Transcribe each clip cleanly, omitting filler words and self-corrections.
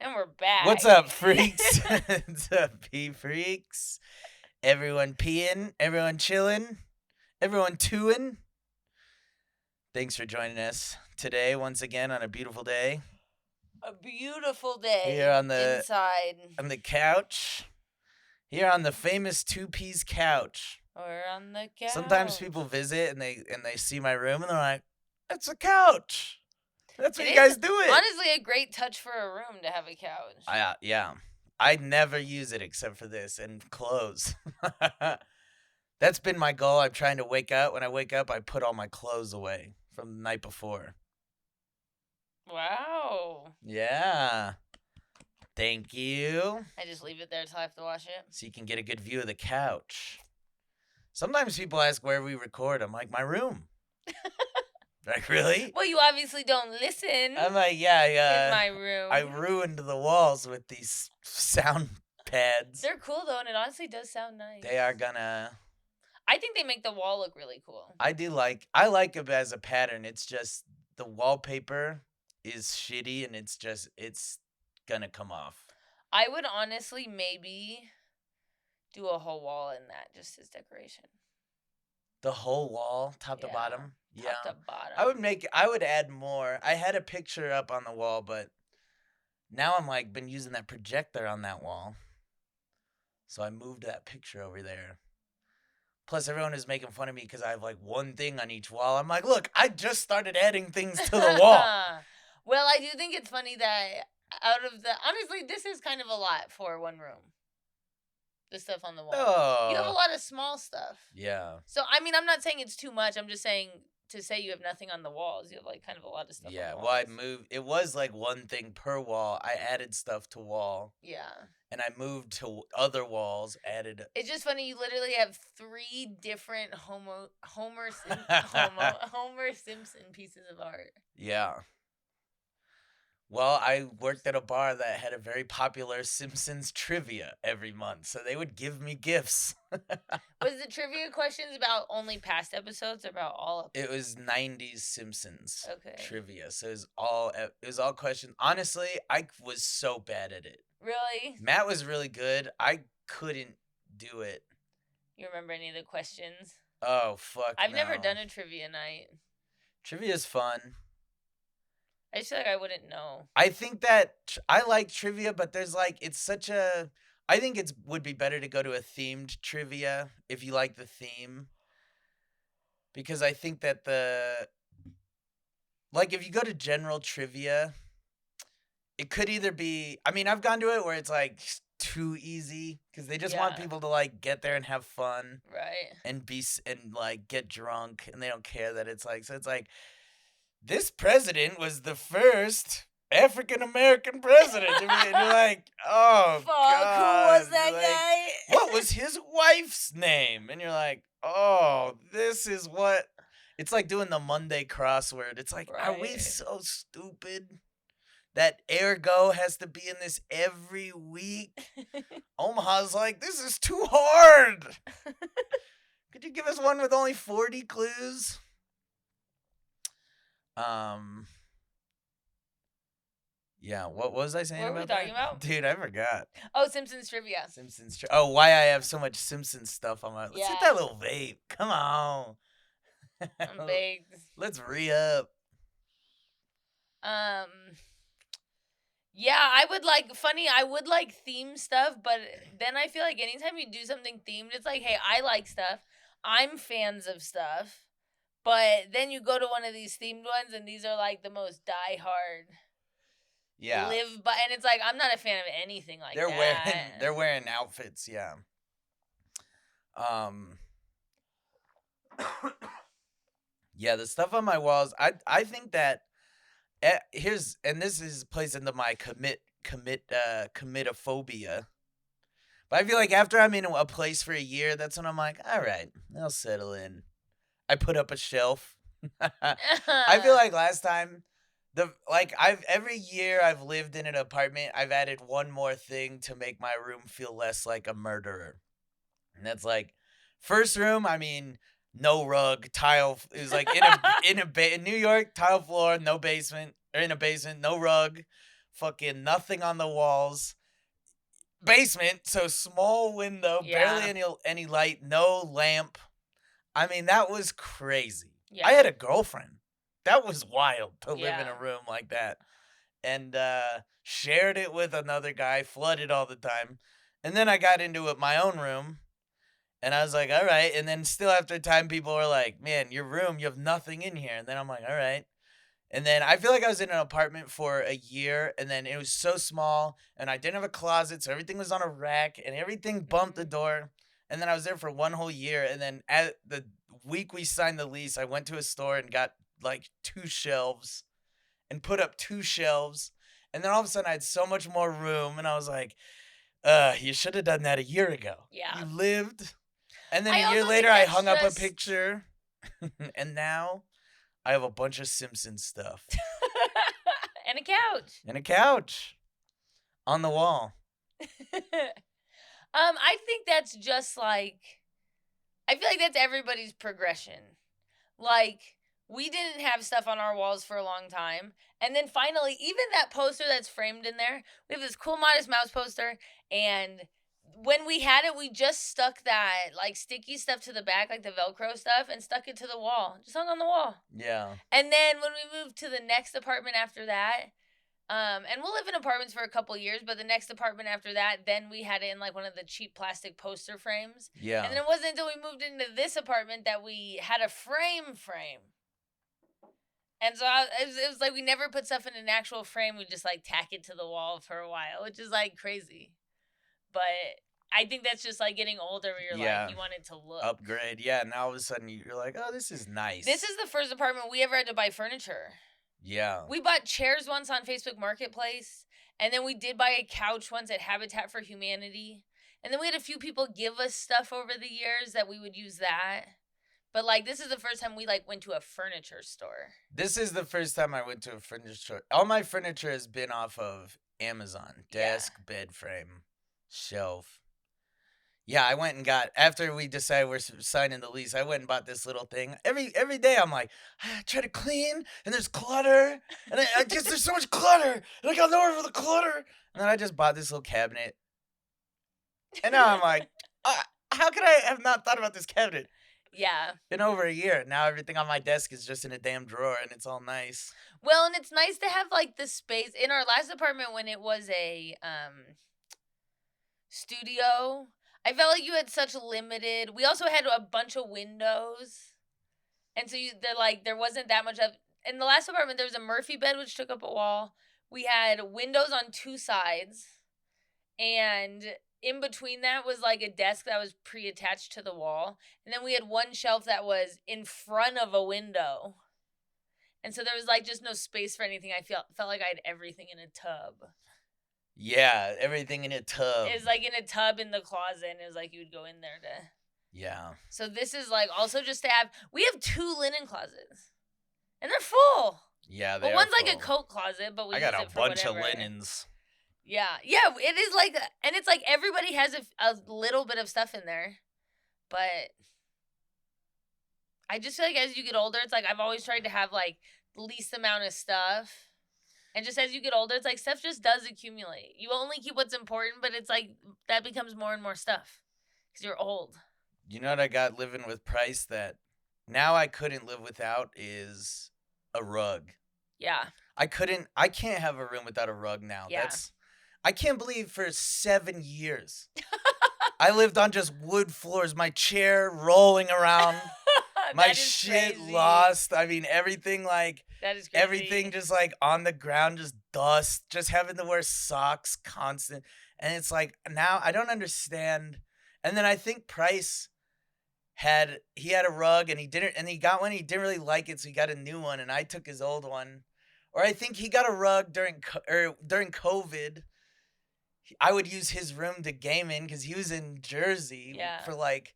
And we're back. What's up, freaks? What's up, pee freaks? Everyone peeing, everyone chilling, everyone tooing. Thanks for joining us today, once again, on a beautiful day. A beautiful day Here on the inside. couch. Here on the famous Two Peas couch. Or on the couch. Sometimes people visit and they see my room and they're like, "It's a couch. That's what you guys do it." Honestly, a great touch for a room to have a couch. Yeah. I never use it except for this and clothes. That's been my goal. I'm trying to wake up. When I wake up, I put all my clothes away from the night before. Wow. Yeah. Thank you. I just leave it there till I have to wash it. So you can get a good view of the couch. Sometimes people ask where we record. I'm like, my room. Like, really? Well, you obviously don't listen. I'm like, yeah. In my room. I ruined the walls with these sound pads. They're cool, though, and it honestly does sound nice. They are gonna... I think they make the wall look really cool. I like it as a pattern. It's just the wallpaper is shitty and it's gonna come off. I would honestly maybe do a whole wall in that just as decoration. The whole wall, top to bottom? Yeah. Top to bottom. I would add more. I had a picture up on the wall, but now I'm like been using that projector on that wall. So I moved that picture over there. Plus, everyone is making fun of me because I have like one thing on each wall. I'm like, look, I just started adding things to the wall. Well, I do think it's funny that honestly, this is kind of a lot for one room. The stuff on the wall. Oh. You have a lot of small stuff. Yeah. So, I mean, I'm not saying it's too much. I'm just saying to say you have nothing on the walls. You have like kind of a lot of stuff on the walls. Well, I moved. It was like one thing per wall. I added stuff to wall. Yeah. And I moved to other walls, added... It's just funny, you literally have 3 different Homer Simpson pieces of art. Yeah. Well, I worked at a bar that had a very popular Simpsons trivia every month, so they would give me gifts. Was the trivia questions about only past episodes or about all episodes? It was 90s Simpsons trivia, so it was all questions. Honestly, I was so bad at it. Really? Matt was really good. I couldn't do it. You remember any of the questions? Oh, fuck I've never done a trivia night. Trivia's fun. I just feel like I wouldn't know. I think that I like trivia, but there's like, it's such a... I think it would be better to go to a themed trivia if you like the theme. Because I think that like, if you go to general trivia... It could either be... I mean, I've gone to it where it's, like, too easy. Because they just want people to, like, get there and have fun. Right. And like, get drunk. And they don't care that it's, like... So it's, like, this president was the first African-American president. And you're like, oh, fuck, God. Who was that guy? What was his wife's name? And you're like, oh, this is what... It's like doing the Monday crossword. It's like, Are we so stupid? That Ergo has to be in this every week. Omaha's like, this is too hard. Could you give us one with only 40 clues? Yeah, what was I saying about that? What were we talking about? Dude, I forgot. Oh, Simpsons trivia. Why I have so much Simpsons stuff on my... Let's hit that little vape. Come on. I'm baked. Let's re-up. Yeah, I would like theme stuff, but then I feel like anytime you do something themed, it's like, hey, I like stuff. I'm fans of stuff. But then you go to one of these themed ones, and these are like the most diehard. Yeah. And it's like, I'm not a fan of anything like that. They're wearing outfits, yeah. Yeah, the stuff on my walls, I think that this plays into my commitophobia. But I feel like after I'm in a place for a year, that's when I'm like, all right, I'll settle in. I put up a shelf. I feel like last time, every year I've lived in an apartment, I've added one more thing to make my room feel less like a murderer. And that's like, first room, I mean, no rug, tile. It was like in New York, tile floor, no basement, or in a basement, no rug, fucking nothing on the walls. Basement, so small window, barely any light, no lamp. I mean, that was crazy. Yeah. I had a girlfriend. That was wild to live in Yeah. a room like that. And shared it with another guy, flooded all the time. And then I got into it my own room. And I was like, all right. And then still after a time, people were like, man, your room, you have nothing in here. And then I'm like, all right. And then I feel like I was in an apartment for a year, and then it was so small, and I didn't have a closet, so everything was on a rack, and everything bumped the door. And then I was there for 1 whole year, and then at the week we signed the lease, I went to a store and got like 2 shelves and put up 2 shelves. And then all of a sudden I had so much more room, and I was like, you should have done that a year ago. Yeah. You lived. And then I a year also later, think I that's hung up a just- picture, and now I have a bunch of Simpsons stuff. And a couch. And a couch on the wall. I think that's just like, I feel like that's everybody's progression. Like, we didn't have stuff on our walls for a long time. And then finally, even that poster that's framed in there, we have this cool Modest Mouse poster. And when we had it, we just stuck that, like, sticky stuff to the back, like the Velcro stuff, and stuck it to the wall. Just hung on the wall. Yeah. And then when we moved to the next apartment after that, and we'll live in apartments for a couple years, but the next apartment after that, then we had it in like one of the cheap plastic poster frames. Yeah. And then it wasn't until we moved into this apartment that we had a frame. And so it was like we never put stuff in an actual frame. We just like tack it to the wall for a while, which is like crazy. But I think that's just like getting older where you're like, you want it to look. Upgrade. Yeah. Now all of a sudden you're like, oh, this is nice. This is the first apartment we ever had to buy furniture. Yeah. We bought chairs once on Facebook Marketplace, and then we did buy a couch once at Habitat for Humanity. And then we had a few people give us stuff over the years that we would use that. But like, this is the first time we like went to a furniture store. This is the first time I went to a furniture store. All my furniture has been off of Amazon. Desk, bed frame, shelf. Yeah, I went and got, after we decided we're signing the lease, I went and bought this little thing. Every day I'm like, I try to clean, and there's clutter, and I just, there's so much clutter, and I got nowhere for the clutter. And then I just bought this little cabinet. And now I'm like, how could I have not thought about this cabinet? Yeah. Been over a year. Now everything on my desk is just in a damn drawer, and it's all nice. Well, and it's nice to have like the space. In our last apartment when it was a studio, I felt like you had such limited. We also had a bunch of windows, and so there wasn't that much of. In the last apartment, there was a Murphy bed which took up a wall. We had windows on 2 sides, and in between that was like a desk that was pre-attached to the wall, and then we had one shelf that was in front of a window, and so there was like just no space for anything. I felt like I had everything in a tub. Yeah, everything in a tub. It's like in a tub in the closet, and it was like you would go in there to. Yeah. So this is like also just to have. We have 2 linen closets, and they're full. Yeah, but one's like a coat closet, but we I got use a it for bunch whatever. of linens. Yeah, it is like, and it's like everybody has a little bit of stuff in there, but I just feel like as you get older, it's like I've always tried to have like the least amount of stuff. And just as you get older, it's like stuff just does accumulate. You only keep what's important, but it's like that becomes more and more stuff because you're old. You know what I got living with Price that now I couldn't live without is a rug. Yeah. I can't have a room without a rug now. Yeah. I can't believe for 7 years I lived on just wood floors, my chair rolling around, my shit crazy. lost. I mean, everything like. That is crazy. Everything just like on the ground, just dust, just having to wear socks constant. And it's like now I don't understand. And then I think Price had a rug and he got one. He didn't really like it, so he got a new one. And I took his old one. Or I think he got a rug during COVID. I would use his room to game in because he was in Jersey for like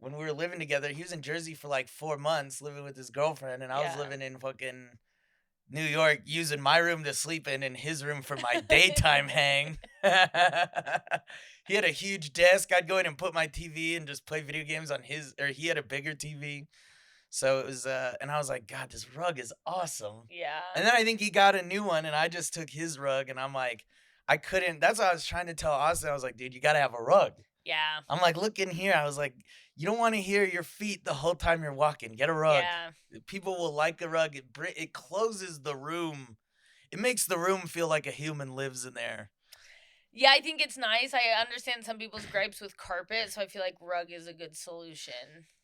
when we were living together. He was in Jersey for like 4 months living with his girlfriend, and I was living in fucking New York using my room to sleep in and his room for my daytime hang. He had a huge desk. I'd go in and put my TV and just play video games on he had a bigger TV. So it was, and I was like, God, this rug is awesome. Yeah. And then I think he got a new one, and I just took his rug, and I'm like, I couldn't. That's what I was trying to tell Austin. I was like, dude, you got to have a rug. Yeah. I'm like, look in here. I was like, you don't want to hear your feet the whole time you're walking. Get a rug. Yeah. People will like a rug. It closes the room. It makes the room feel like a human lives in there. Yeah, I think it's nice. I understand some people's gripes with carpet, so I feel like rug is a good solution.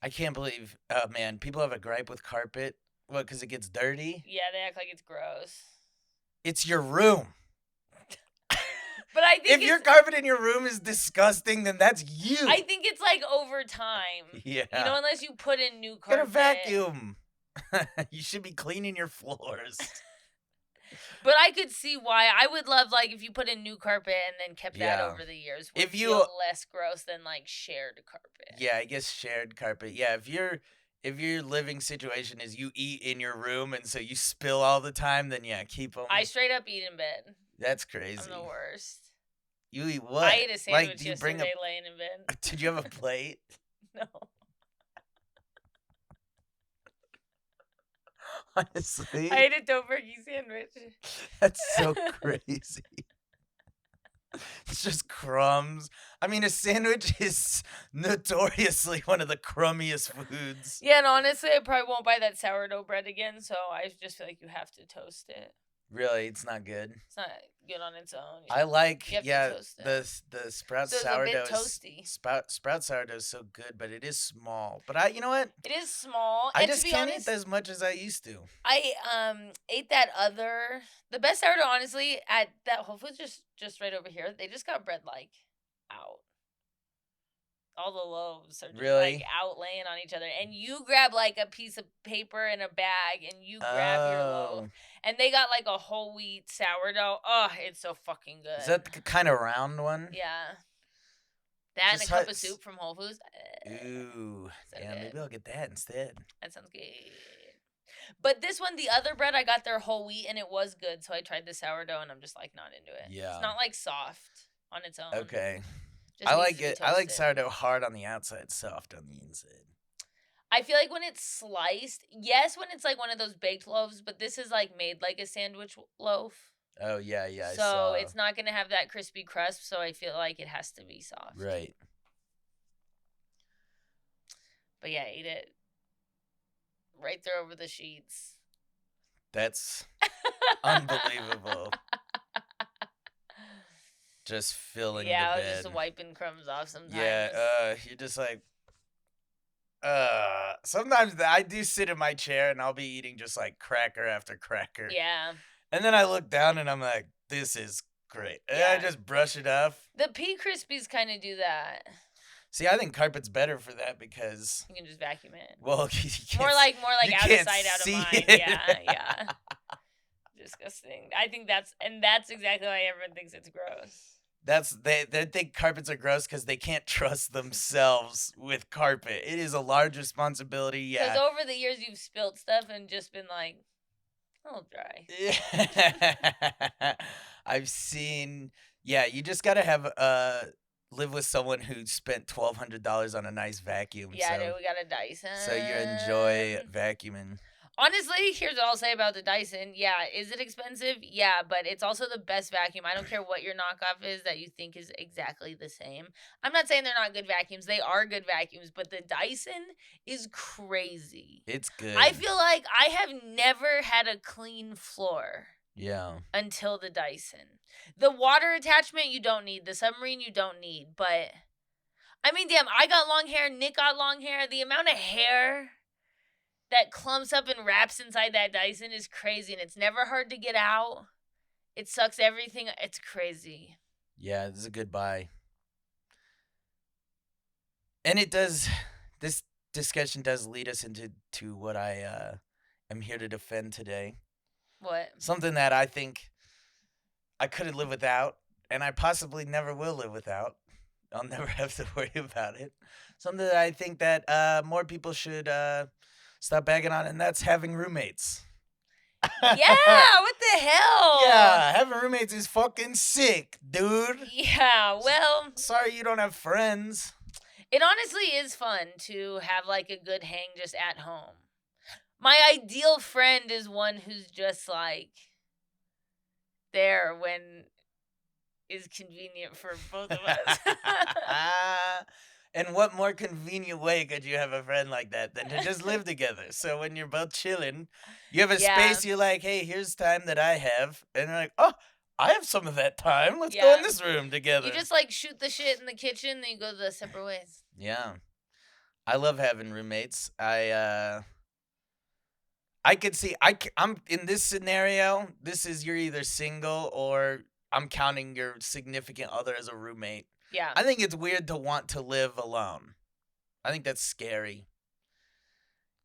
I can't believe, man, people have a gripe with carpet. What, because it gets dirty? Yeah, they act like it's gross. It's your room. But I think if your carpet in your room is disgusting, then that's you. I think it's like over time. Yeah. You know, unless you put in new carpet. Get a vacuum. You should be cleaning your floors. But I could see why. I would love, like, if you put in new carpet and then kept that over the years. Would feel less gross than, like, shared carpet. Yeah, I guess shared carpet. Yeah, if your living situation is you eat in your room and so you spill all the time, then yeah, keep them. I straight up eat in bed. That's crazy. I'm the worst. You eat what? I ate a sandwich like, yesterday laying in bed. Did you have a plate? No. Honestly, I ate a tteokbokki sandwich. That's so crazy. It's just crumbs. I mean, a sandwich is notoriously one of the crummiest foods. Yeah, and honestly, I probably won't buy that sourdough bread again, so I just feel like you have to toast it. Really, it's not good. It's not good on its own. I like the sprout so sourdough. It's a bit toasty. Sprout sourdough is so good, but it is small. But you know what? It is small. I and just to be can't honest, eat as much as I used to. I ate that the best sourdough, honestly, at that Whole Foods just right over here. They just got bread like out. All the loaves are just like out laying on each other, and you grab like a piece of paper and a bag, and you grab your loaf, and they got like a whole wheat sourdough. Oh, it's so fucking good. Is that the kind of round one? Yeah. That and a cup of soup from Whole Foods. Ooh, so yeah, good. maybe I'll get that instead. That sounds good. But this one, the other bread, I got their whole wheat, and it was good. So I tried the sourdough, and I'm just like not into it. Yeah, it's not like soft on its own. Okay. Just I like it. I like sourdough hard on the outside, soft on the inside. I feel like when it's sliced, yes, when it's like one of those baked loaves, but this is like made like a sandwich loaf. Oh, yeah, yeah. So it's not going to have that crispy crust, so I feel like it has to be soft. Right. But yeah, eat it right there over the sheets. That's unbelievable. Just filling the bed. Yeah, I was just wiping crumbs off sometimes. Yeah, you're just like, sometimes I do sit in my chair and I'll be eating just like cracker after cracker. Yeah. And then I look down and I'm like, this is great. And I just brush it off. The Pea Krispies kind of do that. See, I think carpet's better for that because you can just vacuum it. Well, you can't, more like out of sight, out of mind. It. Yeah. Disgusting. I think that's exactly why everyone thinks it's gross. They think carpets are gross because they can't trust themselves with carpet. It is a large responsibility. Yeah. Because over the years you've spilled stuff and just been like, a little dry. Yeah. I've seen. Yeah, you just gotta have live with someone who spent $1,200 on a nice vacuum. Yeah, so, we got a Dyson. So you enjoy vacuuming. Honestly, here's what I'll say about the Dyson. Yeah, is it expensive? Yeah, but it's also the best vacuum. I don't care what your knockoff is that you think is exactly the same. I'm not saying they're not good vacuums. They are good vacuums, but the Dyson is crazy. It's good. I feel like I have never had a clean floor. Yeah. Until the Dyson. The water attachment you don't need. The submarine you don't need. But, I mean, damn, I got long hair. Nick got long hair. The amount of hair that clumps up and wraps inside that Dyson is crazy. And it's never hard to get out. It sucks everything. It's crazy. Yeah, this is a good buy. And it does, this discussion does lead us into what I am here to defend today. What? Something that I think I couldn't live without, and I possibly never will live without. I'll never have to worry about it. Something that I think that more people should stop bagging on, and that's having roommates. Yeah, what the hell? Yeah, having roommates is fucking sick, dude. Yeah, well. Sorry you don't have friends. It honestly is fun to have like a good hang just at home. My ideal friend is one who's just like there when is convenient for both of us. And what more convenient way could you have a friend like that than to just live together? So when you're both chilling, you have a Yeah. space, you're like, hey, here's time that I have. And you're like, oh, I have some of that time. Let's go in Yeah. this room together. You just like shoot the shit in the kitchen, then you go the separate ways. Yeah. I love having roommates. I could see I'm in this scenario, this is you're either single or I'm counting your significant other as a roommate. Yeah. I think it's weird to want to live alone. I think that's scary.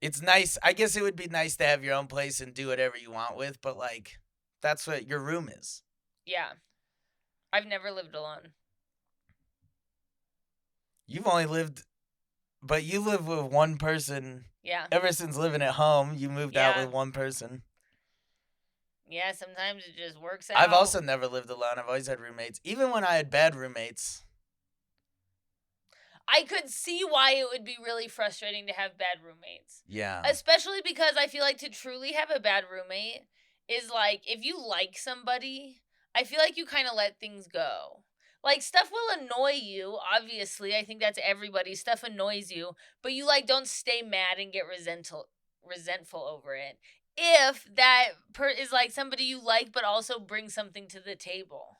It's nice. I guess it would be nice to have your own place and do whatever you want with, but like that's what your room is. Yeah. I've never lived alone. You've only lived but you live with one person. Yeah. Ever since living at home, you moved out with one person. Yeah, sometimes it just works out. I've also never lived alone. I've always had roommates. Even when I had bad roommates. I could see why it would be really frustrating to have bad roommates. Yeah. Especially because I feel like to truly have a bad roommate is like, if you like somebody, I feel like you kind of let things go. Like, stuff will annoy you, obviously. I think that's everybody. Stuff annoys you. But you, like, don't stay mad and get resentful over it. If that is, like, somebody you like but also brings something to the table.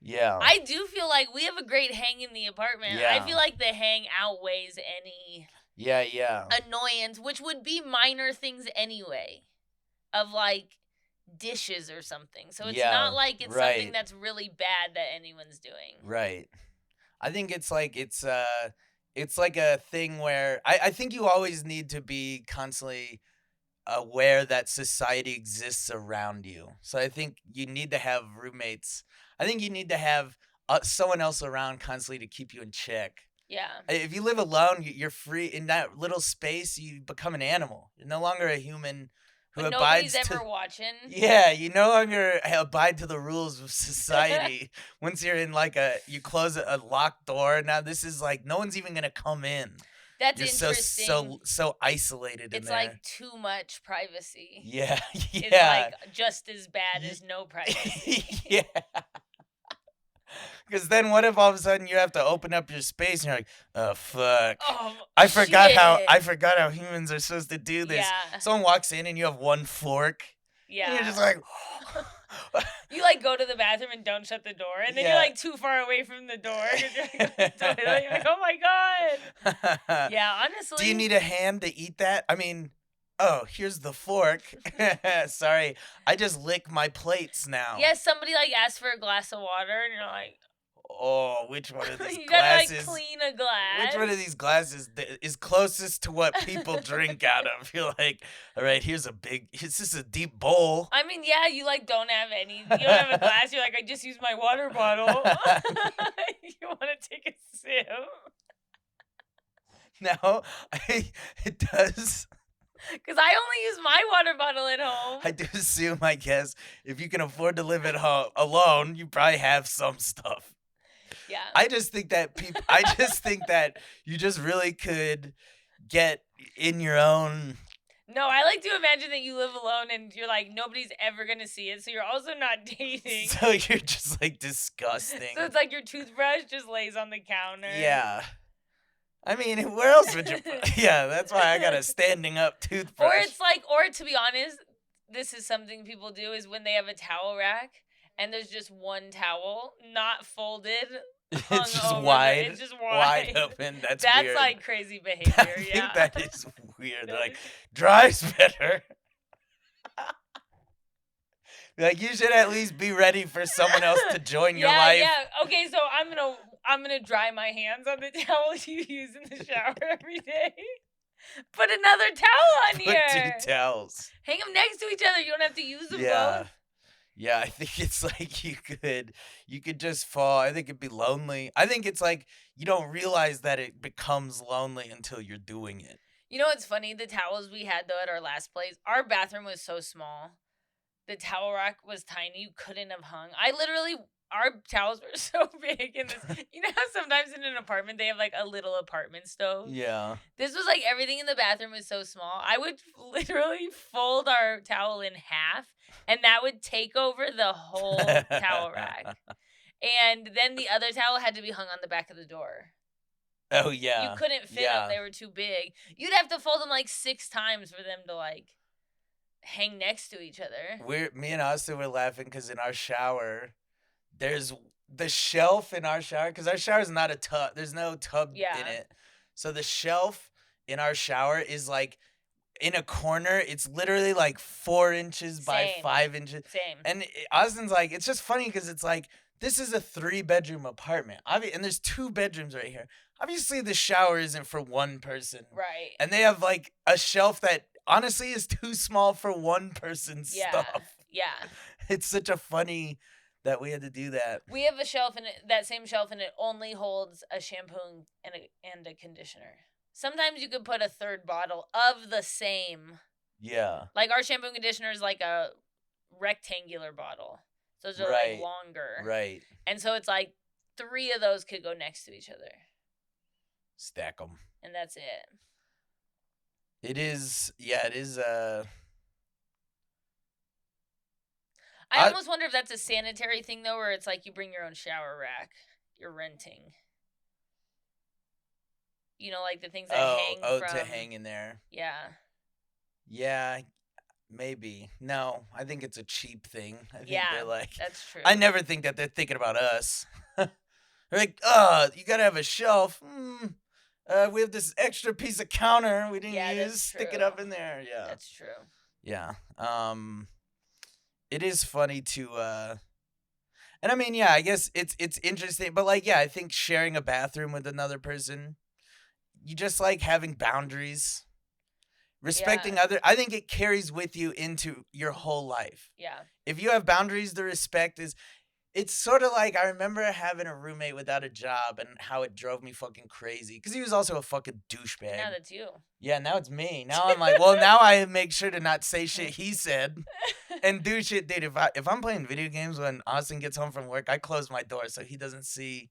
Yeah. I do feel like we have a great hang in the apartment. Yeah. I feel like the hang outweighs any annoyance, which would be minor things anyway. Of, like, dishes or something. So it's not like it's something that's really bad that anyone's doing. Right. I think it's like a thing where I think you always need to be constantly aware that society exists around you. So I think you need to have roommates. I think you need to have someone else around constantly to keep you in check. Yeah. If you live alone, you're free in that little space. You become an animal. You're no longer a human. But nobody's ever watching. Yeah, you no longer abide to the rules of society. Once you're in you close a locked door. Now this is like no one's even gonna come in. That's you're interesting. so isolated in it's there. It's like too much privacy. Yeah, yeah. It's like just as bad as no privacy. Yeah. Because then what if all of a sudden you have to open up your space and you're like, oh fuck. I forgot how humans are supposed to do this. Yeah. Someone walks in and you have one fork. Yeah. And you're just like you like go to the bathroom and don't shut the door, and then you're like too far away from the door. You're like, oh my god. Yeah, honestly. Do you need a hand to eat that? I mean, oh, here's the fork. Sorry, I just lick my plates now. Yeah, somebody like asks for a glass of water, and you're like, oh, which one of these you glasses? You gotta like clean a glass. Which one of these glasses is closest to what people drink out of? You're like, all right, here's a deep bowl. I mean, yeah, you like don't have any. You don't have a glass. You're like, I just use my water bottle. You want to take a sip? No, it does. Because I only use my water bottle at home. I do assume, I guess, if you can afford to live at home alone, you probably have some stuff. Yeah. I just think that you just really could get in your own. No, I like to imagine that you live alone and you're like, nobody's ever going to see it. So you're also not dating. So you're just like disgusting. So it's like your toothbrush just lays on the counter. Yeah. I mean, where else would you Yeah, that's why I got a standing up toothbrush. Or it's like, or to be honest, this is something people do is when they have a towel rack and there's just one towel, not folded. It's just wide. It's just wide Open. That's weird. Like crazy behavior. I think that is weird. They're like, dry's better. Like, you should at least be ready for someone else to join your life. Yeah. Okay, so I'm gonna dry my hands on the towel you use in the shower every day. Put another towel on here. Put 2 towels. Hang them next to each other. You don't have to use them both. Yeah, I think it's like you could just fall. I think it'd be lonely. I think it's like you don't realize that it becomes lonely until you're doing it. You know what's funny? The towels we had though at our last place, our bathroom was so small. The towel rack was tiny. You couldn't have hung. I literally our towels were so big in this. You know how sometimes in an apartment they have like a little apartment stove? Yeah. This was like everything in the bathroom was so small. I would literally fold our towel in half and that would take over the whole towel rack. And then the other towel had to be hung on the back of the door. Oh You yeah. couldn't fit them, they were too big. You'd have to fold them like 6 times for them to like hang next to each other. Me and Austin were laughing because in our shower, there's the shelf in our shower because our shower is not a tub. There's no tub in it, so the shelf in our shower is like in a corner. It's literally like 4 inches by 5 inches. Same. And Austin's like, it's just funny because it's like this is a 3-bedroom apartment, and there's 2 bedrooms right here. Obviously, the shower isn't for one person, Right? And they have like a shelf that honestly is too small for one person's stuff. Yeah. It's such a funny that we had to do that. We have a shelf in it, that same shelf, and it only holds a shampoo and a conditioner. Sometimes you could put a third bottle of the same. Yeah. Like our shampoo and conditioner is like a rectangular bottle. So those are like longer. Right. And so it's like 3 of those could go next to each other. Stack them. And that's it. It is, I almost wonder if that's a sanitary thing, though, where it's like you bring your own shower rack. You're renting. You know, like the things that hang from... to hang in there. Yeah. Yeah, maybe. No, I think it's a cheap thing. I think they're like... that's true. I never think that they're thinking about us. They're like, you gotta have a shelf. We have this extra piece of counter we didn't use. Stick it up in there. Yeah. That's true. Yeah. It is funny to and I mean, yeah, I guess it's interesting, but like, yeah, I think sharing a bathroom with another person, you just like having boundaries, respecting I think it carries with you into your whole life. Yeah. If you have boundaries, the respect it's sort of like, I remember having a roommate without a job and how it drove me fucking crazy. Because he was also a fucking douchebag. Now that's you. Yeah, now it's me. Now I'm like, well, now I make sure to not say shit he said and do shit. Dude, if I'm playing video games when Austin gets home from work, I close my door so he doesn't see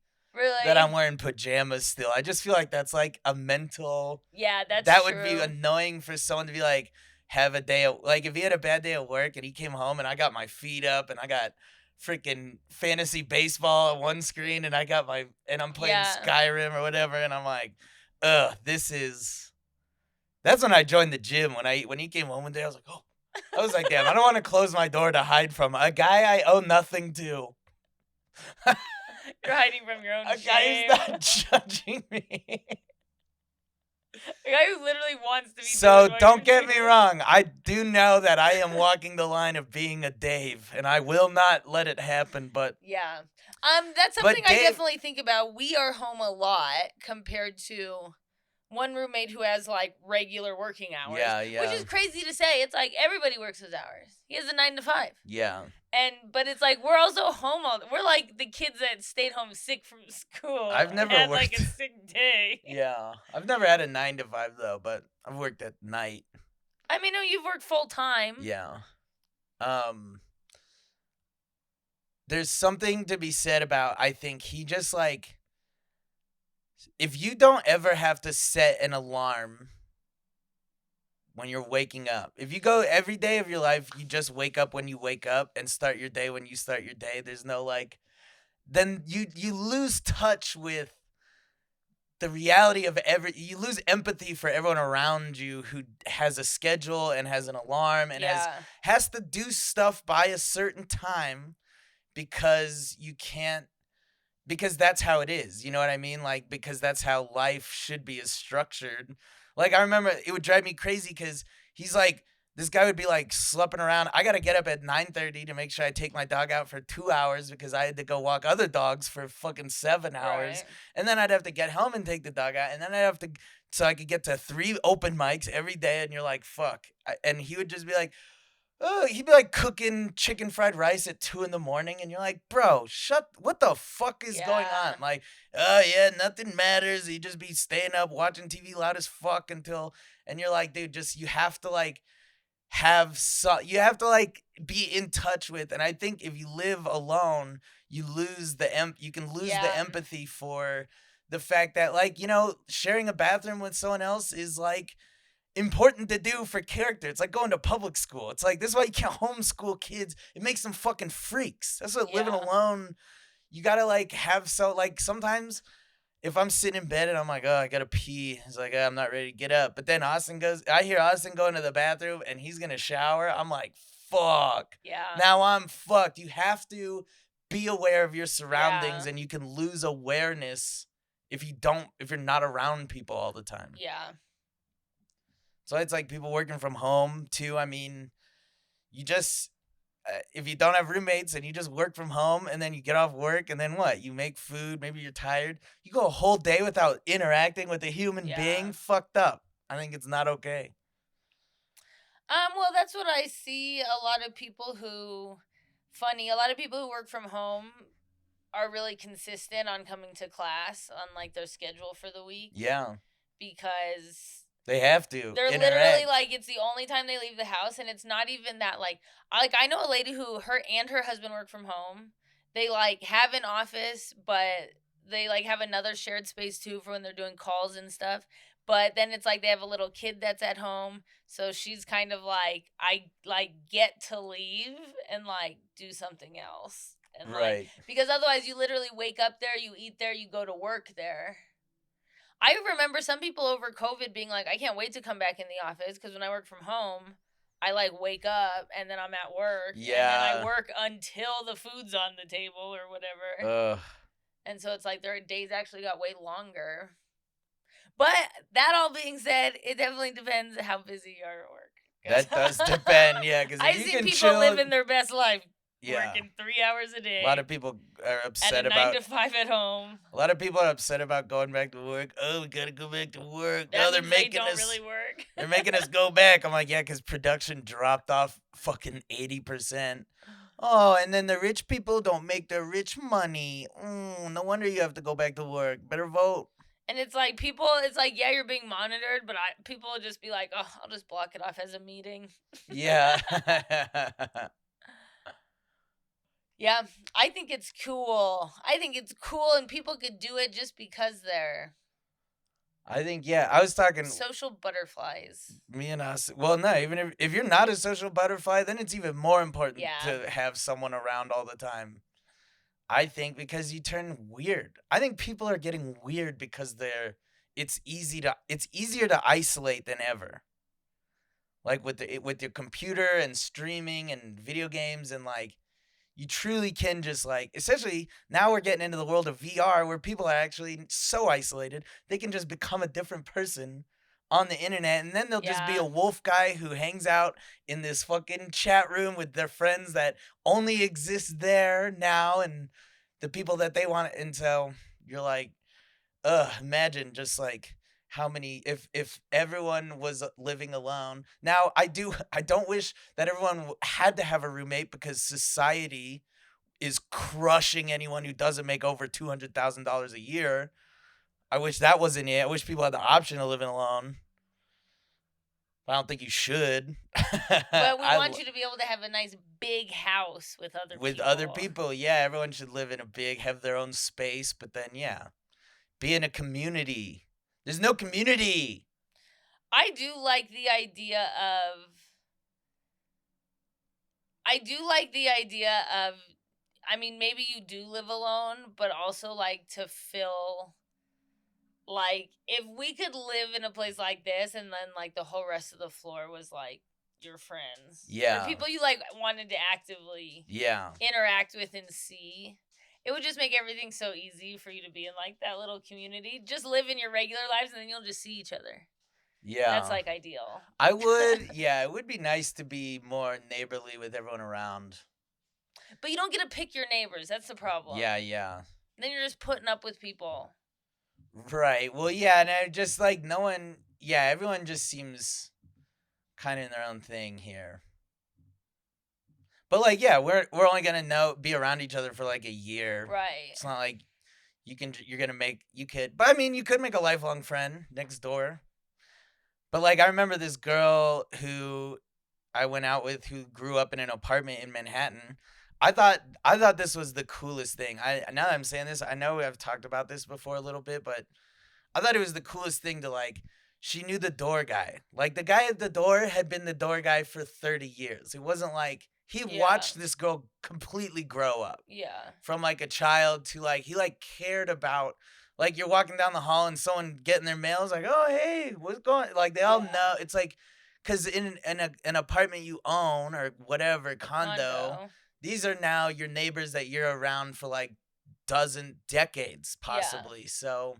that I'm wearing pajamas still. I just feel like that's like a mental... Yeah, that's that true. would be annoying for someone to be like, have a day... like, if he had a bad day at work and he came home and I got my feet up and I got... freaking fantasy baseball on one screen and I'm playing Skyrim or whatever and I'm like, that's when I joined the gym. When he came home one day, I was like, damn, I don't want to close my door to hide from a guy I owe nothing to. You're hiding from your own a shame. guy who's not judging me. A guy who literally wants to be... So don't get me wrong. I do know that I am walking the line of being a Dave, and I will not let it happen, but... Yeah. That's something I definitely think about. We are home a lot compared to one roommate who has, like, regular working hours. Yeah. Which is crazy to say. It's like everybody works his hours. He has a 9 to 5. Yeah. But it's like we're also home we're like the kids that stayed home sick from school. I've never had worked like a sick day. Yeah. I've never had a 9 to 5 though, but I've worked at night. I mean, no, you've worked full time. Yeah. There's something to be said about, I think he just like, if you don't ever have to set an alarm when you're waking up. If you go every day of your life, you just wake up when you wake up and start your day when you start your day. There's no like, then you lose touch with the reality of you lose empathy for everyone around you who has a schedule and has an alarm and has to do stuff by a certain time because that's how it is. You know what I mean? Like, because that's how life should be structured. Like, I remember it would drive me crazy because he's like, this guy would be like slumping around. I got to get up at 9:30 to make sure I take my dog out for 2 hours because I had to go walk other dogs for fucking 7 hours. Right. And then I'd have to get home and take the dog out. And then I'd have to, so I could get to 3 open mics every day. And you're like, fuck. And he would just be like, he'd be like cooking chicken fried rice at 2 a.m. and you're like, bro, what the fuck is going on? Like, nothing matters. You just be staying up watching TV loud as fuck and you're like, dude, you have to like you have to like be in touch with, and I think if you live alone, you lose you can lose the Yeah. empathy for the fact that, like, sharing a bathroom with someone else is like important to do for character. It's like going to public school. It's like, this is why you can't homeschool kids. It makes them fucking freaks. That's what living Yeah. alone, you gotta like have, so like sometimes if I'm sitting in bed and I'm like, oh, I gotta pee, it's like, I'm not ready to get up. But then I hear Austin going to the bathroom and he's gonna shower. I'm like, fuck. Yeah. Now I'm fucked. You have to be aware of your surroundings, Yeah. and you can lose awareness if you're not around people all the time. Yeah. So it's like people working from home too. I mean, you just if you don't have roommates and you just work from home and then you get off work and then what? You make food, maybe you're tired. You go a whole day without interacting with a human Yeah. being, fucked up. I think it's not okay. Well, that's what I see. A lot of people who work from home are really consistent on coming to class on like their schedule for the week. Yeah. Because they have to. They're interact. literally like, it's the only time they leave the house, and it's not even that like I know a lady who her husband work from home. They like have an office, but they like have another shared space too for when they're doing calls and stuff. But then it's like they have a little kid that's at home, so she's kind of like, I like get to leave and like do something else. And right. Because otherwise you literally wake up there, you eat there, you go to work there. I remember some people over COVID being like, I can't wait to come back in the office because when I work from home, I like wake up and then I'm at work. Yeah. And then I work until the food's on the table or whatever. And so it's like their days actually got way longer. But that all being said, it definitely depends how busy you are at work. That does depend, yeah. Because I've seen people living their best life. Yeah. Working 3 hours a day. A lot of people are upset about 9 to 5 at home. A lot of people are upset about going back to work. Oh, we gotta go back to work. No, they're making us. Really work. They're making us go back. I'm like, yeah, because production dropped off fucking 80%. Oh, and then the rich people don't make their rich money. No wonder you have to go back to work. Better vote. And it's like yeah, you're being monitored, but people will just be like, oh, I'll just block it off as a meeting. Yeah. Yeah, I think it's cool. And people could do it just because they're. I think, yeah, I was talking. Social butterflies. Me and us. Well, no, even if you're not a social butterfly, then it's even more important to have someone around all the time. I think because you turn weird. I think people are getting weird because it's easier to isolate than ever. Like with your computer and streaming and video games, and like you truly can just like, especially now we're getting into the world of VR where people are actually so isolated they can just become a different person on the internet, and then they'll just be a wolf guy who hangs out in this fucking chat room with their friends that only exist there now and the people that they want. And so you're like, imagine just like how many, if everyone was living alone. Now I don't wish that everyone had to have a roommate, because society is crushing anyone who doesn't make over $200,000 a year. I wish that wasn't it. I wish people had the option of living alone. I don't think you should. But we want you to be able to have a nice big house with other people. With other people, yeah. Everyone should live in have their own space, but then, yeah, be in a community. There's no community. I do like the idea of, I mean, maybe you do live alone, but also like to feel like if we could live in a place like this and then like the whole rest of the floor was like your friends. Yeah. Or people you like wanted to actively interact with and see. It would just make everything so easy for you to be in like that little community. Just live in your regular lives and then you'll just see each other. Yeah. That's like ideal. I would, it would be nice to be more neighborly with everyone around. But you don't get to pick your neighbors. That's the problem. Yeah, yeah. Then you're just putting up with people. Right. Well, yeah, and I just like everyone just seems kind of in their own thing here. But like, yeah, we're only gonna be around each other for like a year. Right. It's not like you could make a lifelong friend next door. But like, I remember this girl who I went out with who grew up in an apartment in Manhattan. I thought this was the coolest thing. Now that I'm saying this, I know I've talked about this before a little bit, but I thought it was the coolest thing to like. She knew the door guy. Like the guy at the door had been the door guy for 30 years. It wasn't like he watched this girl completely grow up. Yeah. From like a child to like he like cared about like you're walking down the hall and someone getting their mail is like, oh hey, what's going like they all know. It's like because in an apartment you own or whatever condo, these are now your neighbors that you're around for like dozen decades possibly. So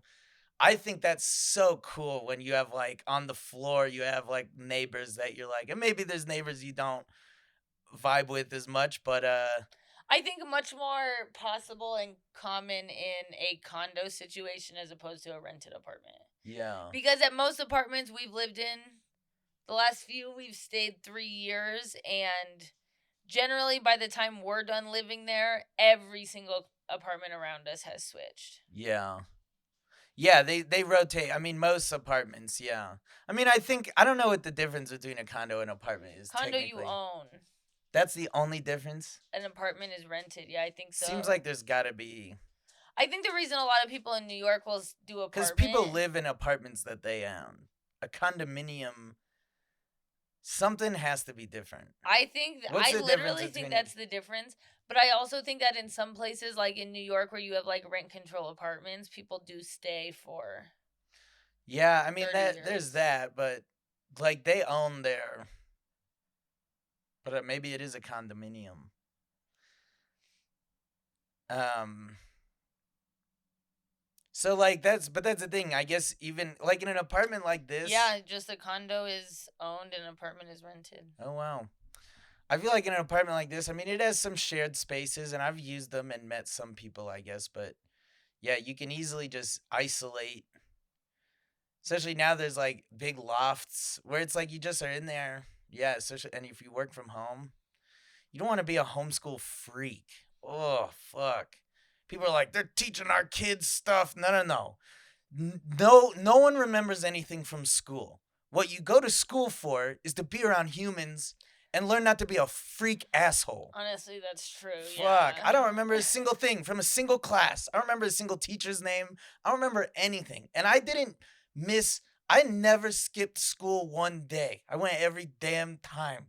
I think that's so cool when you have like on the floor you have like neighbors that you're like, and maybe there's neighbors you don't vibe with as much, but I think much more possible and common in a condo situation as opposed to a rented apartment. Yeah. Because at most apartments we've lived in, the last few we've stayed 3 years, and generally by the time we're done living there, every single apartment around us has switched. Yeah. Yeah, they rotate. I mean, most apartments, yeah. I mean, I don't know what the difference between a condo and apartment is. Condo you own. That's the only difference? An apartment is rented. Yeah, I think so. Seems like there's got to be. I think the reason a lot of people in New York will do apartment. Because people live in apartments that they own. A condominium, something has to be different. I think, I literally think that's the difference. But I also think that in some places, like in New York, where you have like rent control apartments, people do stay for. Yeah, I mean, there's that, but like they own their. But maybe it is a condominium. So like that's the thing. I guess even like in an apartment like this. Yeah, just a condo is owned and an apartment is rented. Oh wow. I feel like in an apartment like this, I mean, it has some shared spaces, and I've used them and met some people, I guess. But yeah, you can easily just isolate. Especially now, there's like big lofts where it's like you just are in there. Yeah, especially, and if you work from home, you don't want to be a homeschool freak. Oh, fuck. People are like, they're teaching our kids stuff. No. No one remembers anything from school. What you go to school for is to be around humans and learn not to be a freak asshole. Honestly, that's true. Fuck. Yeah. I don't remember a single thing from a single class. I don't remember a single teacher's name. I don't remember anything. And I never skipped school one day. I went every damn time.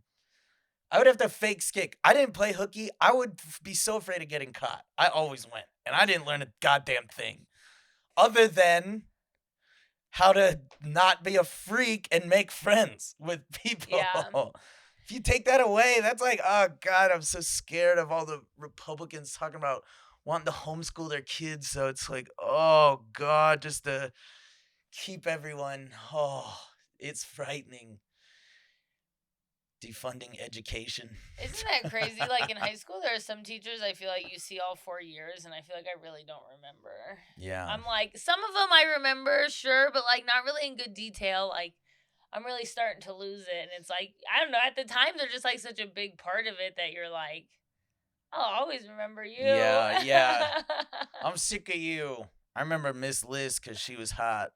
I would have to fake skip. I didn't play hooky. I would be so afraid of getting caught. I always went. And I didn't learn a goddamn thing. Other than how to not be a freak and make friends with people. Yeah. If you take that away, that's like, oh, God, I'm so scared of all the Republicans talking about wanting to homeschool their kids. So it's like, oh, God, just to keep everyone. Oh, it's frightening. Defunding education. Isn't that crazy? Like in high school, there are some teachers I feel like you see all 4 years, and I feel like I really don't remember. Yeah. I'm like, some of them I remember, sure, but like not really in good detail. Like, I'm really starting to lose it. And it's like, I don't know, at the time, they're just like such a big part of it that you're like, I'll always remember you. Yeah. I'm sick of you. I remember Miss Liz because she was hot.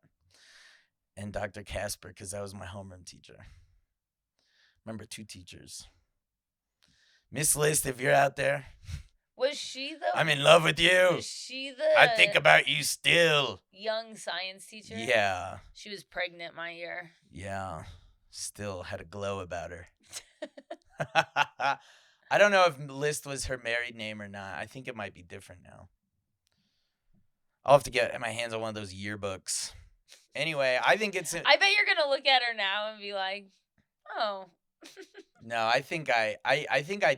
And Dr. Casper because that was my homeroom teacher. Remember 2 teachers. Miss List, if you're out there. Was she the... I'm in love with you. Was she the... I think about you still. Young science teacher? Yeah. She was pregnant my year. Yeah. Still had a glow about her. I don't know if List was her married name or not. I think it might be different now. I'll have to get my hands on one of those yearbooks. Anyway, I think it's... I bet you're going to look at her now and be like, oh... No, I think I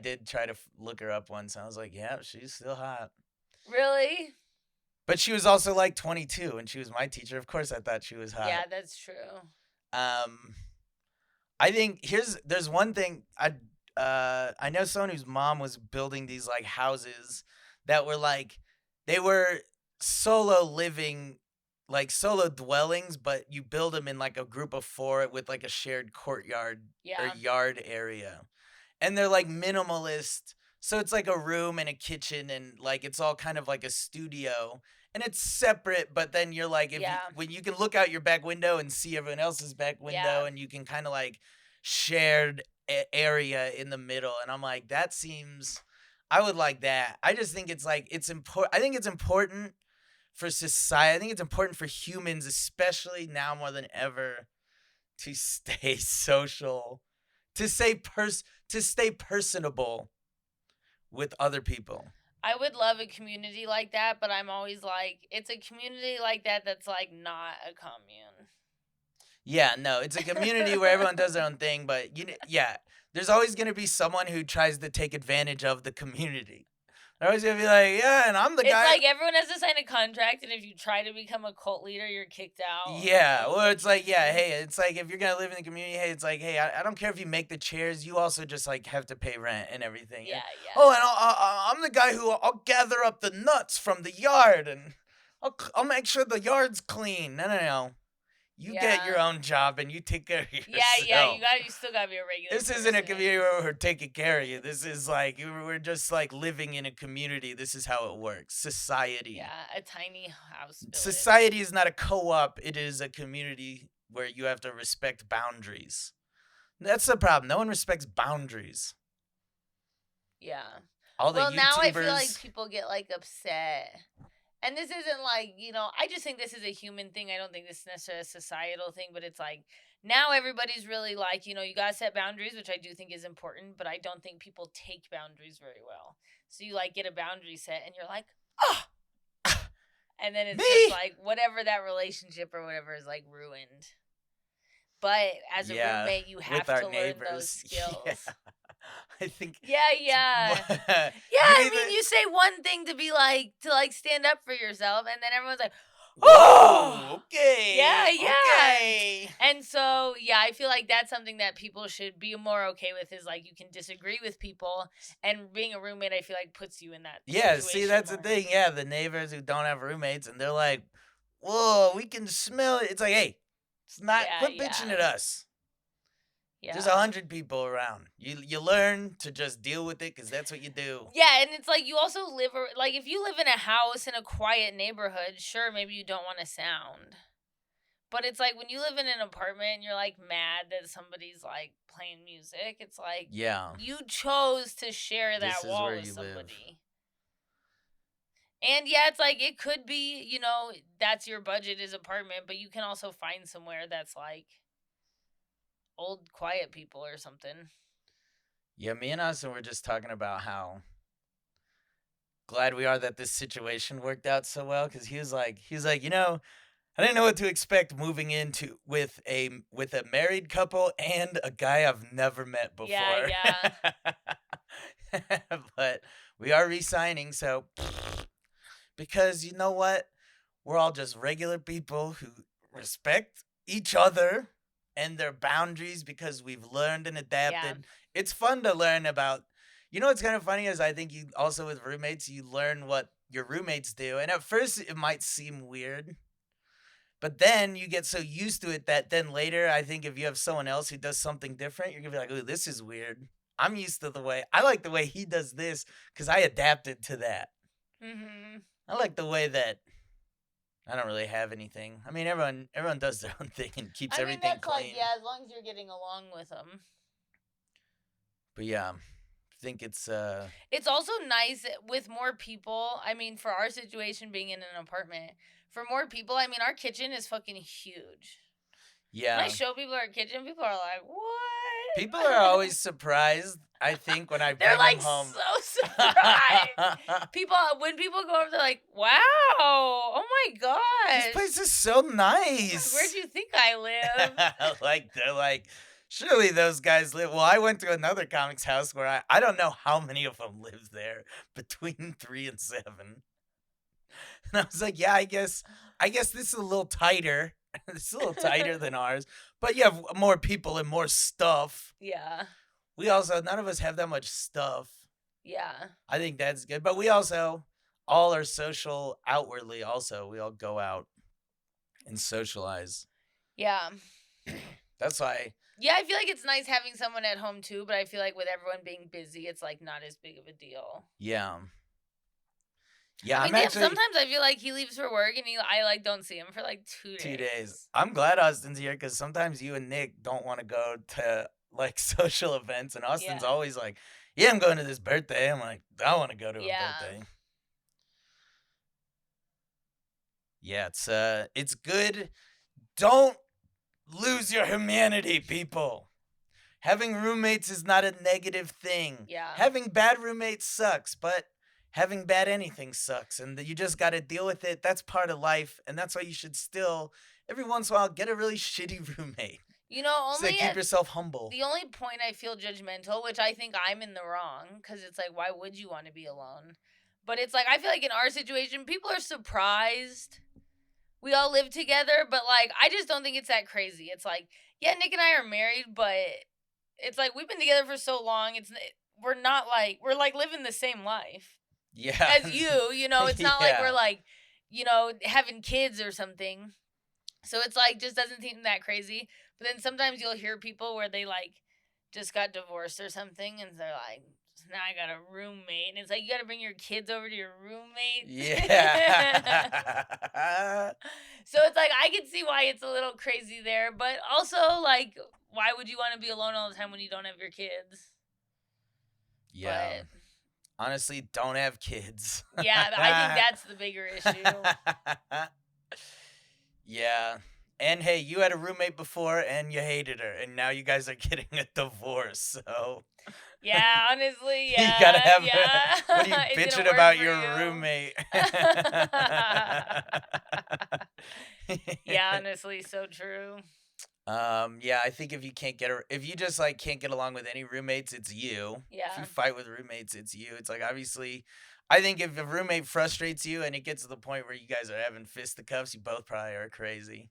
did try to look her up once. I was like, yeah, she's still hot. Really? But she was also like 22, and she was my teacher. Of course, I thought she was hot. Yeah, that's true. I think there's one thing I know someone whose mom was building these like houses that were like they were solo living. Like solo dwellings, but you build them in like a group of 4 with like a shared courtyard or yard area. And they're like minimalist. So it's like a room and a kitchen and like it's all kind of like a studio. And it's separate, but then you're like, when you can look out your back window and see everyone else's back window and you can kind of like shared area in the middle. And I'm like, that seems... I would like that. I just think it's like it's important. I think it's important for society. I think it's important for humans, especially now more than ever, to stay social, to stay personable with other people. I would love a community like that, but I'm always like, it's a community like that that's like not a commune. Yeah, no, it's a community where everyone does their own thing, but yeah, there's always gonna be someone who tries to take advantage of the community. They're always gonna be like, yeah, and I'm the It's guy. like everyone has to sign a contract, and if you try to become a cult leader, you're kicked out. Yeah, well, it's like, yeah, hey, it's like if you're gonna live in the community, hey, it's like, hey, I don't care if you make the chairs, you also just like have to pay rent and everything. Yeah, And, yeah. oh, and I'm the guy who I'll gather up the nuts from the yard and I'll make sure the yard's clean. No. You get your Yeah. own job and you take care of yourself. Yeah, you still gotta be a regular. This isn't a person. community where we're taking care of you. This is like we're just like living in a community. This is how it works. Society. Yeah, a tiny house. Building. Society is not a co-op. It is a community where you have to respect boundaries. That's the problem. No one respects boundaries. Yeah. All the Well, YouTubers. now I feel like people get like upset. And this isn't like, I just think this is a human thing. I don't think this is necessarily a societal thing, but it's like now everybody's really like, you gotta set boundaries, which I do think is important, but I don't think people take boundaries very well. So you like get a boundary set and you're like, oh, and then it's just like whatever that relationship or whatever is like ruined. But as a roommate, you have to learn those skills. Yeah. I think. Yeah. I mean, you say one thing to be like to stand up for yourself, and then everyone's like, "Oh, okay, yeah." Okay. And so, yeah, I feel like that's something that people should be more okay with. Is like you can disagree with people, and being a roommate, I feel like puts you in that. Yeah, see, that's more. the thing. Yeah, the neighbors who don't have roommates, and they're like, "Whoa, we can smell it." It's like, hey, it's not. Quit bitching at us. Yeah. There's 100 people around. You learn to just deal with it because that's what you do. Yeah, and it's like you also live like if you live in a house in a quiet neighborhood, sure, maybe you don't want to sound. But it's like when you live in an apartment and you're like mad that somebody's like playing music, it's like you chose to share that wall with somebody. And yeah, it's like it could be, that's your budget is apartment, but you can also find somewhere that's like old quiet people or something. Yeah, me and Austin were just talking about how glad we are that this situation worked out so well, because he was like, I didn't know what to expect moving into with a married couple and a guy I've never met before. Yeah. But we are re-signing, so because you know what? We're all just regular people who respect each other and their boundaries because we've learned and adapted. Yeah. It's fun to learn about. What's kind of funny is I think you also with roommates, you learn what your roommates do. And at first it might seem weird, but then you get so used to it that then later, I think if you have someone else who does something different, you're going to be like, oh, this is weird. I'm used to I like the way he does this because I adapted to that. Mm-hmm. I like the way that I don't really have anything. I mean, everyone does their own thing and keeps everything that's clean. Like, yeah, as long as you're getting along with them. But yeah, I think it's also nice with more people. I mean, for our situation being in an apartment, for more people, I mean, our kitchen is fucking huge. Yeah. When I show people our kitchen, people are like, what? People are always surprised, I think, when I bring them home. They're like so surprised. When people go up, they're like, wow, oh my gosh. This place is so nice. Where'd you think I live? They're like, surely those guys live. Well, I went to another comics house where I don't know how many of them live there, between 3 and 7. And I was like, yeah, I guess this is a little tighter. It's a little tighter than ours, but you have more people and more stuff. Yeah. We also, none of us have that much stuff. Yeah. I think that's good. But we also all are social outwardly also. We all go out and socialize. Yeah. That's why. Yeah, I feel like it's nice having someone at home too, but I feel like with everyone being busy, it's like not as big of a deal. Yeah. Yeah, I mean, sometimes I feel like he leaves for work and I like don't see him for like 2 days. 2 days. I'm glad Austin's here because sometimes you and Nick don't want to go to like social events, and Austin's always like, yeah, I'm going to this birthday. I'm like, I want to go to a Yeah. birthday. Yeah, it's good. Don't lose your humanity, people. Having roommates is not a negative thing. Yeah. Having bad roommates sucks, but having bad anything sucks, and you just got to deal with it. That's part of life, and that's why you should still, every once in a while, get a really shitty roommate. You know, So keep yourself humble. the only point I feel judgmental, which I think I'm in the wrong, because it's like, why would you want to be alone? But it's like, I feel like in our situation, people are surprised we all live together, but like, I just don't think it's that crazy. It's like, yeah, Nick and I are married, but it's like, we've been together for so long. We're not like, we're like living the same life. Yeah. As you know, it's not like Yeah. we're like, you know, having kids or something. So it's like, just doesn't seem that crazy. But then sometimes you'll hear people where they like just got divorced or something, and they're like, now I got a roommate, and it's like, you got to bring your kids over to your roommate. Yeah. So it's like, I can see why it's a little crazy there, but also like, why would you want to be alone all the time when you don't have your kids? Yeah. But, honestly, don't have kids. Yeah, I think that's the bigger issue. Yeah. And hey, you had a roommate before and you hated her, and now you guys are getting a divorce, so. Yeah, honestly, yeah. You gotta have yeah. What are you It's gonna bitching work about for your you. roommate? Yeah, honestly, so true. Yeah, I think if you can't if you just like can't get along with any roommates, it's you. If Yeah. you fight with roommates, it's you. It's like, obviously, I think if a roommate frustrates you and it gets to the point where you guys are having fisticuffs, you both probably are crazy.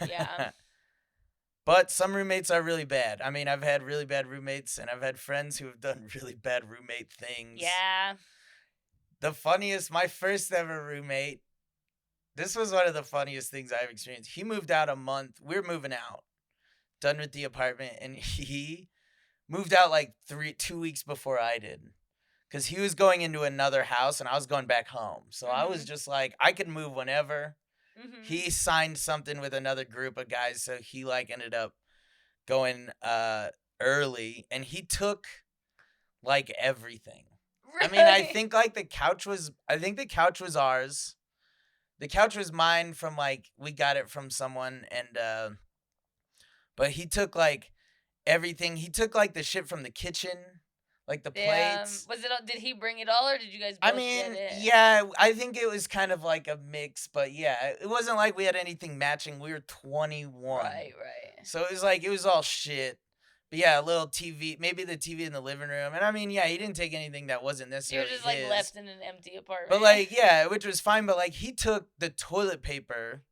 Yeah. But some roommates are really bad. I mean, I've had really bad roommates, and I've had friends who have done really bad roommate things. Yeah. The funniest, my first ever roommate, this was one of the funniest things I've experienced. He moved out a month. We're moving out, done with the apartment, and he moved out like 2 weeks before I did, because he was going into another house and I was going back home. So I was just like, I could move whenever. He signed something with another group of guys, so he like ended up going early, and he took like everything. Really? I mean, I think the couch was ours. The couch was mine from like, we got it from someone, and but he took like everything. He took like the shit from the kitchen, like the plates. Was it? Did he bring it all, or did you guys both get it? Yeah, I think it was kind of like a mix, but yeah, it wasn't like we had anything matching. We were 21. Right. So it was like, it was all shit. But yeah, a little TV, maybe the TV in the living room. And I mean, yeah, he didn't take anything that wasn't You were necessarily just like his. left in an empty apartment. But like, yeah, which was fine. But like, he took the toilet paper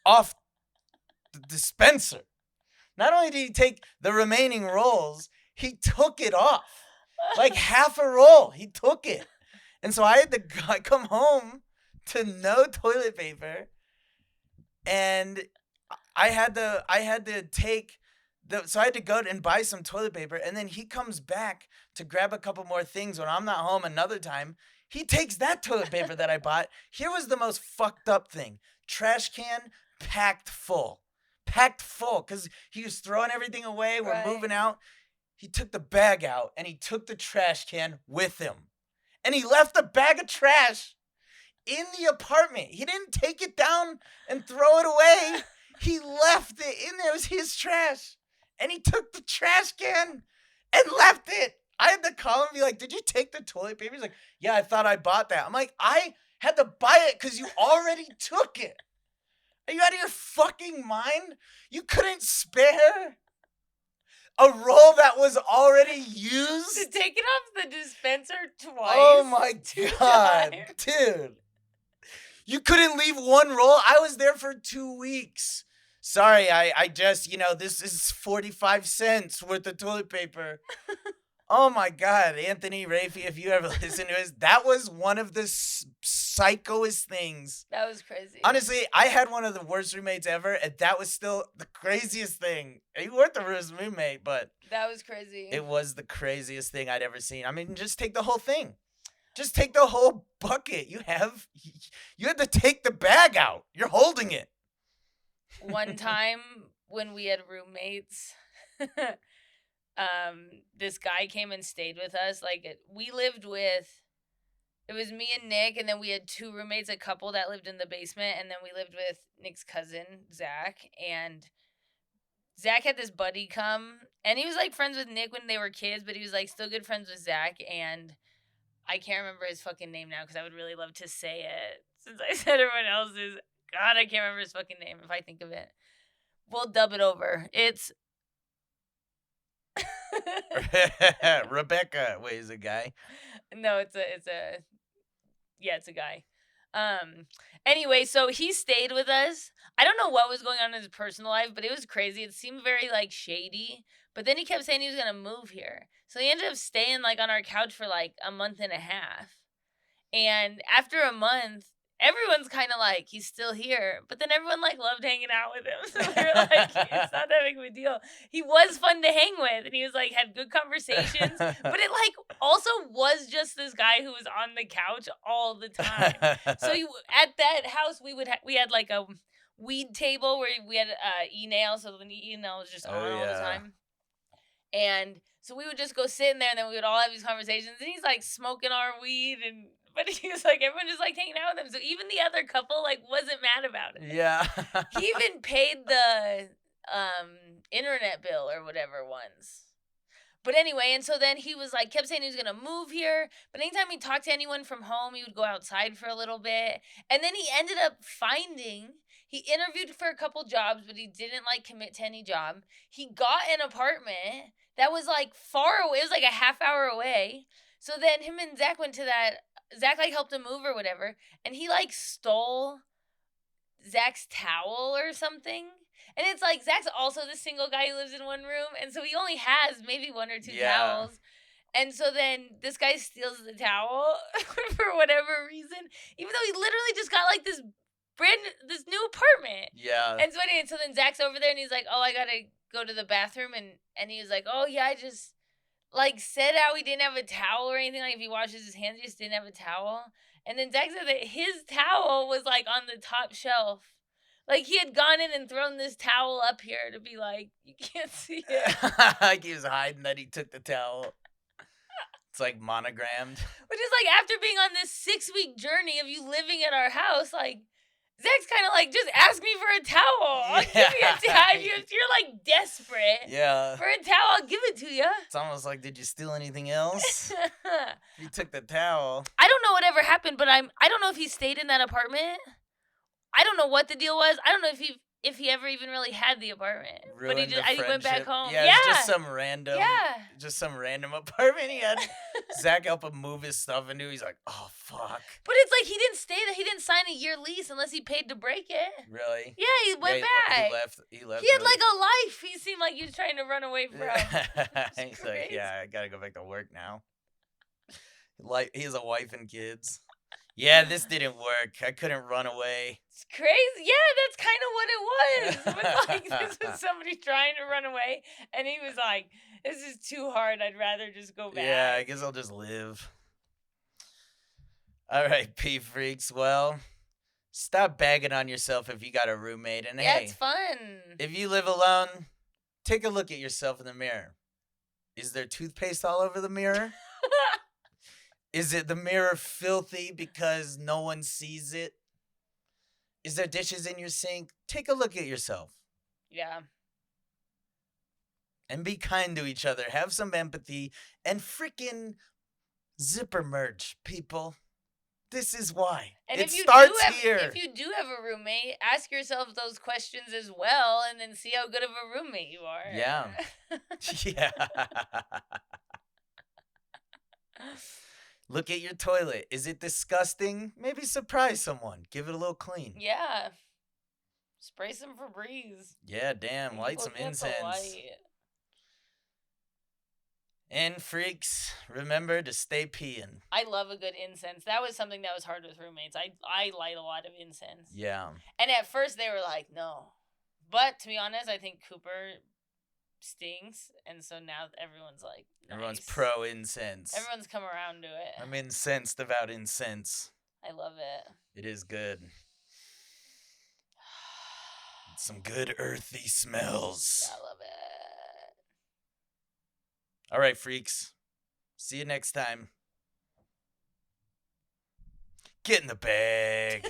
off the dispenser. Not only did he take the remaining rolls, he took it off. Like half a roll, he took it. And so I had to come home to no toilet paper, and I had to take so I had to go and buy some toilet paper, and then he comes back to grab a couple more things when I'm not home another time. He takes that toilet paper that I bought. Here was the most fucked up thing. Trash can packed full, because he was throwing everything away. We're moving out. He took the bag out, and he took the trash can with him. And he left the bag of trash in the apartment. He didn't take it down and throw it away. He left it in there. It was his trash. And he took the trash can and left it. I had to call him and be like, did you take the toilet paper? He's like, yeah, I thought I bought that. I'm like, I had to buy it because you already took it. Are you out of your fucking mind? You couldn't spare a roll that was already used? To take it off the dispenser twice. Oh my God, dude. You couldn't leave one roll? I was there for 2 weeks. Sorry, I just, this is 45 cents worth of toilet paper. Oh my God, Anthony, Rafi, if you ever listen to this, that was one of the psychoest things. That was crazy. Honestly, I had one of the worst roommates ever, and that was still the craziest thing. You weren't the worst roommate, but that was crazy. It was the craziest thing I'd ever seen. I mean, just take the whole thing. Just take the whole bucket. You had to take the bag out. You're holding it. One time when we had roommates, this guy came and stayed with us. Like we lived with, it was me and Nick, and then we had 2 roommates, a couple that lived in the basement, and then we lived with Nick's cousin, Zach. And Zach had this buddy come, and he was like friends with Nick when they were kids, but he was like still good friends with Zach. And I can't remember his fucking name now because I would really love to say it since I said everyone else's. God, I can't remember his fucking name if I think of it. We'll dub it over. It's Rebecca. Wait, is it a guy? No, it's a guy. Anyway, so he stayed with us. I don't know what was going on in his personal life, but it was crazy. It seemed very like shady. But then he kept saying he was gonna move here. So he ended up staying like on our couch for like a month and a half. And after a month, everyone's kind of like, he's still here. But then everyone like loved hanging out with him. So we were like, it's not that big of a deal. He was fun to hang with, and he was like, had good conversations. But it like also was just this guy who was on the couch all the time. So at that house, we had like a weed table where we had e-nail, so the e-nail was just on all the time. And so we would just go sit in there, and then we would all have these conversations. And he's like smoking our weed, but he was like, everyone just like hanging out with him. So even the other couple like wasn't mad about it. Yeah. He even paid the internet bill or whatever once. But anyway, and so then he was like, kept saying he was gonna move here. But anytime he talked to anyone from home, he would go outside for a little bit. And then he ended up he interviewed for a couple jobs, but he didn't like commit to any job. He got an apartment that was like far away. It was like a half hour away. So then him and Zach went to that. Zach like helped him move or whatever. And he like stole Zach's towel or something. And it's like Zach's also the single guy who lives in one room. And so he only has maybe 1 or 2 towels. And so then this guy steals the towel for whatever reason. Even though he literally just got like this new apartment. Yeah. And so then Zach's over there and he's like, oh, I gotta go to the bathroom. And he was like, oh yeah, I just like said how he didn't have a towel or anything. Like if he washes his hands, he just didn't have a towel. And then Zach said that his towel was like on the top shelf. Like he had gone in and thrown this towel up here to be like, you can't see it. Like he was hiding that he took the towel. It's like monogrammed. Which is like after being on this 6-week journey of you living at our house, like Zach's kind of like, just ask me for a towel. I'll give you a towel. If you're like desperate for a towel, I'll give it to you. It's almost like, did you steal anything else? You took the towel. I don't know whatever happened, but I don't know if he stayed in that apartment. I don't know what the deal was. I don't know if he ever even really had the apartment. Ruined but he went back home. Yeah, it's just some random apartment. He had Zach help him move his stuff into. He's like, oh fuck. But it's like he didn't stay there. He didn't sign a year lease unless he paid to break it. Really? Yeah, he went back. He left. He had like a life. He seemed like he was trying to run away from. He's like, yeah, I gotta go back to work now. Like he has a wife and kids. Yeah, this didn't work. I couldn't run away. It's crazy. Yeah, that's kind of what it was. It was like this was somebody trying to run away, and he was like, "This is too hard. I'd rather just go back." Yeah, I guess I'll just live. All right, P freaks. Well, stop bagging on yourself if you got a roommate, and yeah, hey, it's fun. If you live alone, take a look at yourself in the mirror. Is there toothpaste all over the mirror? Is it the mirror filthy because no one sees it? Is there dishes in your sink? Take a look at yourself. Yeah. And be kind to each other. Have some empathy. And freaking zipper merge, people. This is why. And it starts here. If you do have a roommate, ask yourself those questions as well and then see how good of a roommate you are. Yeah. Yeah. Look at your toilet. Is it disgusting? Maybe surprise someone. Give it a little clean. Yeah. Spray some Febreze. Yeah, damn. Light some incense. And freaks, remember to stay peeing. I love a good incense. That was something that was hard with roommates. I light a lot of incense. Yeah. And at first they were like, no. But to be honest, I think Cooper stinks, and so now everyone's like, nice. Everyone's pro incense. Everyone's come around to it. I'm incensed about incense. I love it. It is good. Some good earthy smells. I love it. All right, freaks. See you next time. Get in the bag.